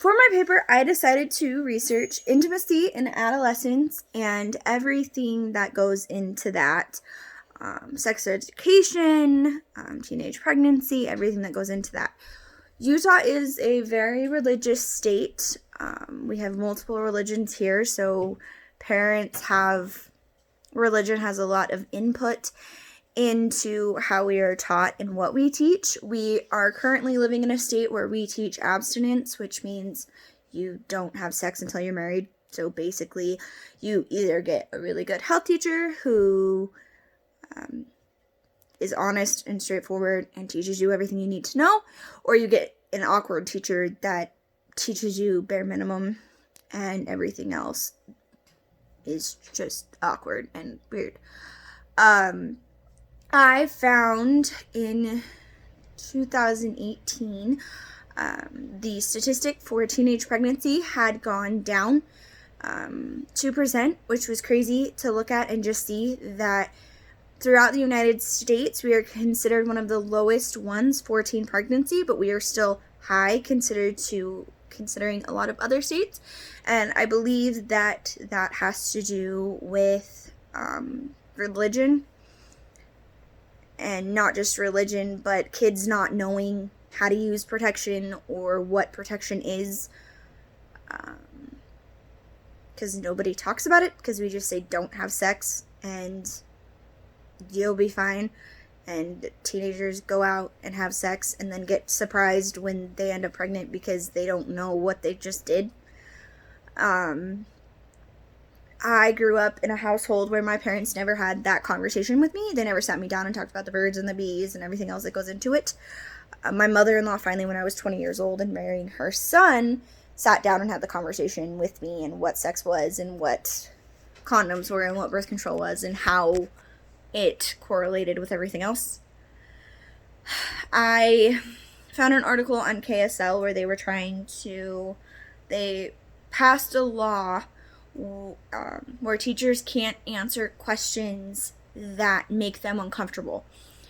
For my paper, I decided to research intimacy in adolescence and everything that goes into that. Sex education, teenage pregnancy, everything that goes into that. Utah is a very religious state. We have multiple religions here, so religion has a lot of input into how we are taught and what we teach. We are currently living in a state where we teach abstinence, which means you don't have sex until you're married. So basically, you either get a really good health teacher who is honest and straightforward and teaches you everything you need to know, or you get an awkward teacher that teaches you bare minimum and everything else is just awkward and weird. I found in 2018 the statistic for teenage pregnancy had gone down 2%, which was crazy to look at and just see that throughout the United States, we are considered one of the lowest ones for teen pregnancy, but we are still high considering a lot of other states. And I believe that has to do with religion. And not just religion, but kids not knowing how to use protection or what protection is. Because nobody talks about it, because we just say don't have sex and you'll be fine. And teenagers go out and have sex and then get surprised when they end up pregnant because they don't know what they just did. I grew up in a household where my parents never had that conversation with me. They never sat me down and talked about the birds and the bees and everything else that goes into it. My mother-in-law finally, when I was 20 years old and marrying her son, sat down and had the conversation with me and what sex was and what condoms were and what birth control was and how it correlated with everything else. I found an article on KSL where they passed a law where teachers can't answer questions that make them uncomfortable.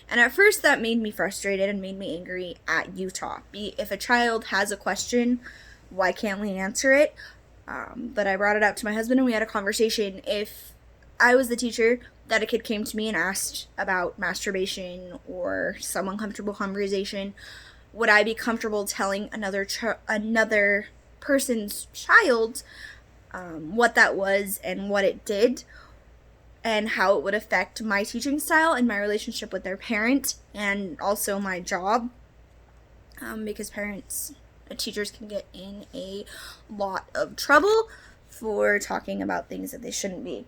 And at first that made me frustrated and made me angry at Utah. If a child has a question, why can't we answer it? But I brought it up to my husband and we had a conversation. If I was the teacher that a kid came to me and asked about masturbation or some uncomfortable conversation, would I be comfortable telling another person's child what that was and what it did and how it would affect my teaching style and my relationship with their parent and also my job, because teachers can get in a lot of trouble for talking about things that they shouldn't be.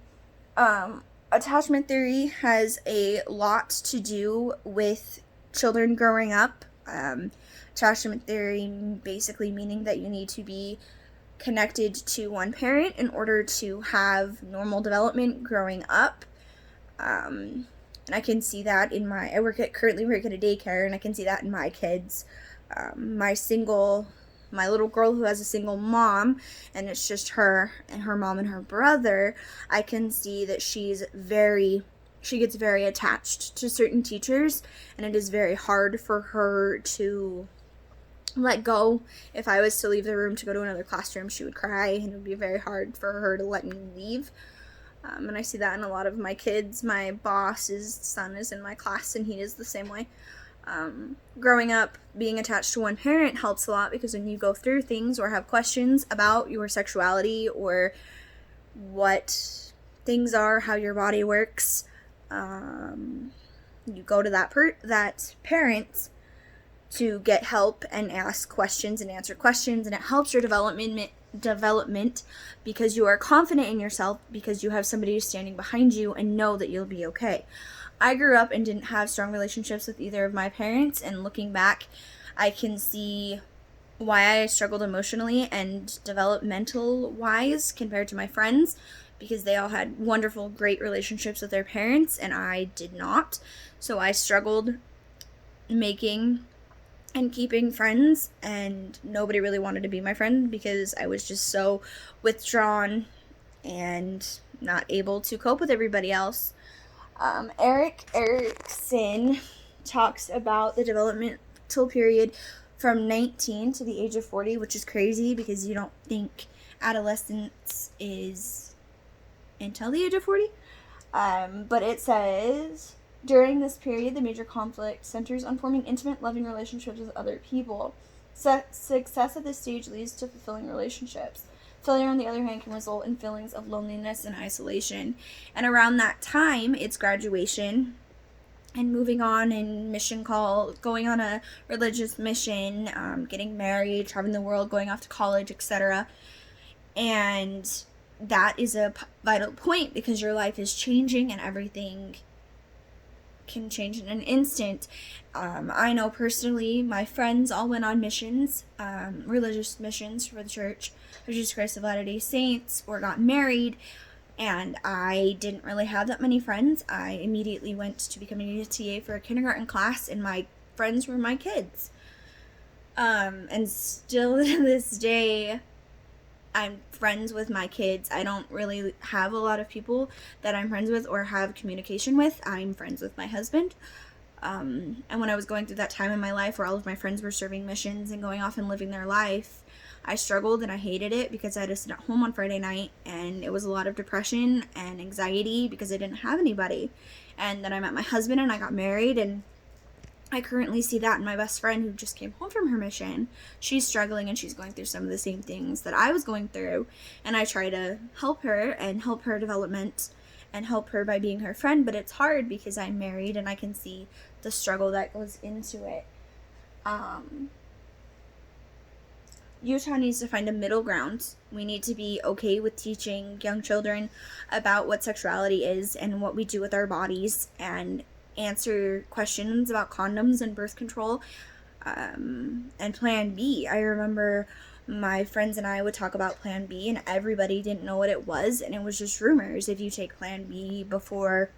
Attachment theory has a lot to do with children growing up. Attachment theory basically meaning that you need to be connected to one parent in order to have normal development growing up. And I can see that currently work at a daycare, and I can see that in my kids. My little girl who has a single mom, and it's just her and her mom and her brother, I can see that she gets very attached to certain teachers, and it is very hard for her to let go. If I was to leave the room to go to another classroom, she would cry, and it would be very hard for her to let me leave. And I see that in a lot of my kids. My boss's son is in my class, and he is the same way. Growing up, being attached to one parent helps a lot, because when you go through things or have questions about your sexuality or what things are, how your body works, you go to that parent to get help and ask questions and answer questions, and it helps your development because you are confident in yourself, because you have somebody who's standing behind you and know that you'll be okay. I grew up and didn't have strong relationships with either of my parents, and looking back, I can see why I struggled emotionally and developmental wise compared to my friends, because they all had wonderful, great relationships with their parents, and I did not. So I struggled making and keeping friends, and nobody really wanted to be my friend because I was just so withdrawn and not able to cope with everybody else. Erik Erikson talks about the developmental period from 19 to the age of 40, which is crazy because you don't think adolescence is until the age of 40. But it says, during this period, the major conflict centers on forming intimate, loving relationships with other people. Success at this stage leads to fulfilling relationships. Failure, on the other hand, can result in feelings of loneliness and isolation. And around that time, it's graduation and moving on in mission call, going on a religious mission, getting married, traveling the world, going off to college, etc. And that is a vital point because your life is changing and everything can change in an instant. I know personally, my friends all went on missions, religious missions for the Church of Jesus Christ of Latter-day Saints, or got married, and I didn't really have that many friends. I immediately went to becoming a TA for a kindergarten class, and my friends were my kids. And still to this day, I'm friends with my kids. I don't really have a lot of people that I'm friends with or have communication with. I'm friends with my husband. And when I was going through that time in my life where all of my friends were serving missions and going off and living their life, I struggled and I hated it because I had to sit at home on Friday night, and it was a lot of depression and anxiety because I didn't have anybody. And then I met my husband and I got married, and I currently see that in my best friend who just came home from her mission. She's struggling and she's going through some of the same things that I was going through, and I try to help her and help her development and help her by being her friend, but it's hard because I'm married and I can see the struggle that goes into it. Utah needs to find a middle ground. We need to be okay with teaching young children about what sexuality is and what we do with our bodies, and answer questions about condoms and birth control, and Plan B. I remember my friends and I would talk about Plan B, and everybody didn't know what it was, and it was just rumors. If you take Plan B before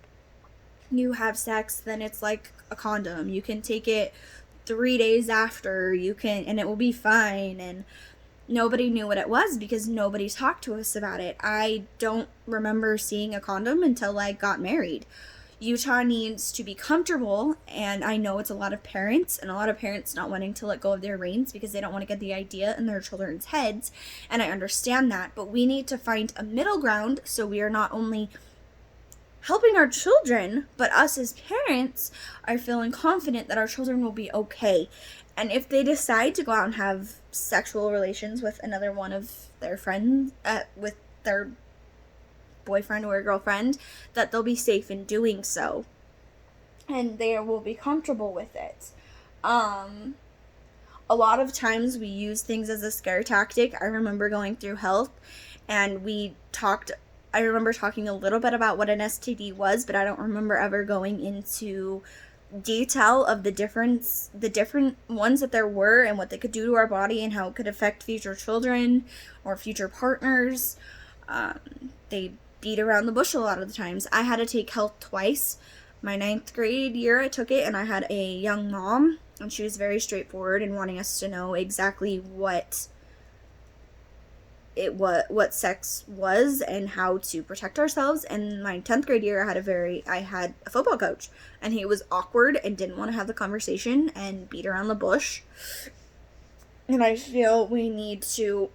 you have sex, then it's like a condom. You can take it 3 days after, and it will be fine. And nobody knew what it was because nobody talked to us about it. I don't remember seeing a condom until I got married. Utah needs to be comfortable, and I know it's a lot of parents not wanting to let go of their reins because they don't want to get the idea in their children's heads, and I understand that, but we need to find a middle ground so we are not only helping our children, but us as parents are feeling confident that our children will be okay. And if they decide to go out and have sexual relations with another one of their friends, with their boyfriend or girlfriend, that they'll be safe in doing so and they will be comfortable with it. A lot of times we use things as a scare tactic. I remember going through health and I remember talking a little bit about what an STD was, but I don't remember ever going into detail of the different ones that there were and what they could do to our body and how it could affect future children or future partners. They beat around the bush a lot of the times. I had to take health twice. My 9th grade year I took it, and I had a young mom, and she was very straightforward in wanting us to know exactly what sex was and how to protect ourselves. And my 10th grade year I had a football coach, and he was awkward and didn't want to have the conversation and beat around the bush. And I feel we need to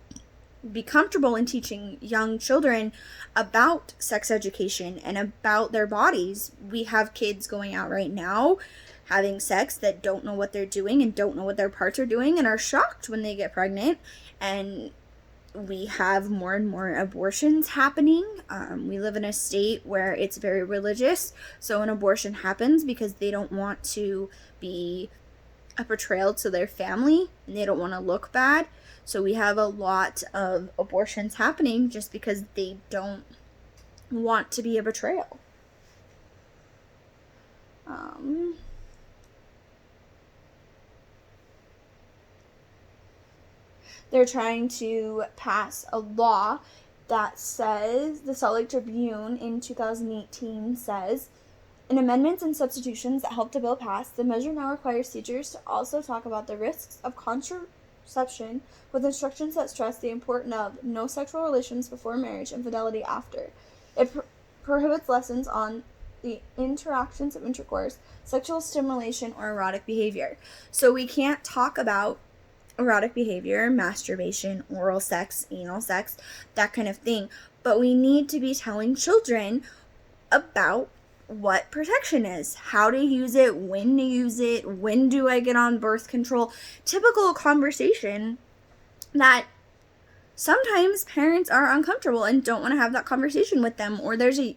be comfortable in teaching young children about sex education and about their bodies. We have kids going out right now having sex that don't know what they're doing and don't know what their parts are doing and are shocked when they get pregnant. And we have more and more abortions happening. We live in a state where it's very religious, so an abortion happens because they don't want to be a betrayal to their family and they don't want to look bad. So we have a lot of abortions happening just because they don't want to be a betrayal. They're trying to pass a law that says, the Salt Lake Tribune in 2018 says, in amendments and substitutions that help the bill pass, the measure now requires teachers to also talk about the risks of contraception with instructions that stress the importance of no sexual relations before marriage and fidelity after. It prohibits lessons on the interactions of intercourse, sexual stimulation, or erotic behavior. So we can't talk about erotic behavior, masturbation, oral sex, anal sex, that kind of thing. But we need to be telling children about what protection is, how to use it, when do I get on birth control. Typical conversation that sometimes parents are uncomfortable and don't want to have that conversation with them, or there's a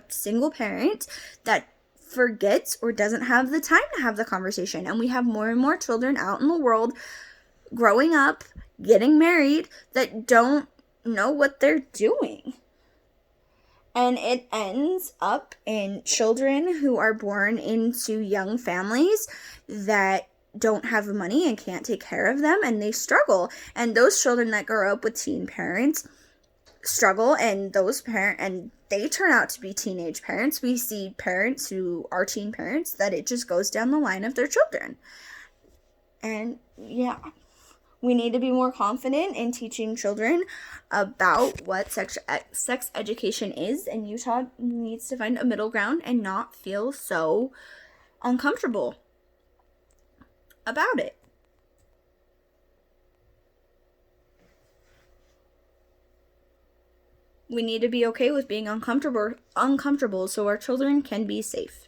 single parent that forgets or doesn't have the time to have the conversation. And we have more and more children out in the world growing up, getting married, that don't know what they're doing. And it ends up in children who are born into young families that don't have money and can't take care of them, and they struggle. And those children that grow up with teen parents struggle, and they turn out to be teenage parents. We see parents who are teen parents that it just goes down the line of their children. And yeah, we need to be more confident in teaching children about what sex education is, and Utah needs to find a middle ground and not feel so uncomfortable about it. We need to be okay with being uncomfortable so our children can be safe.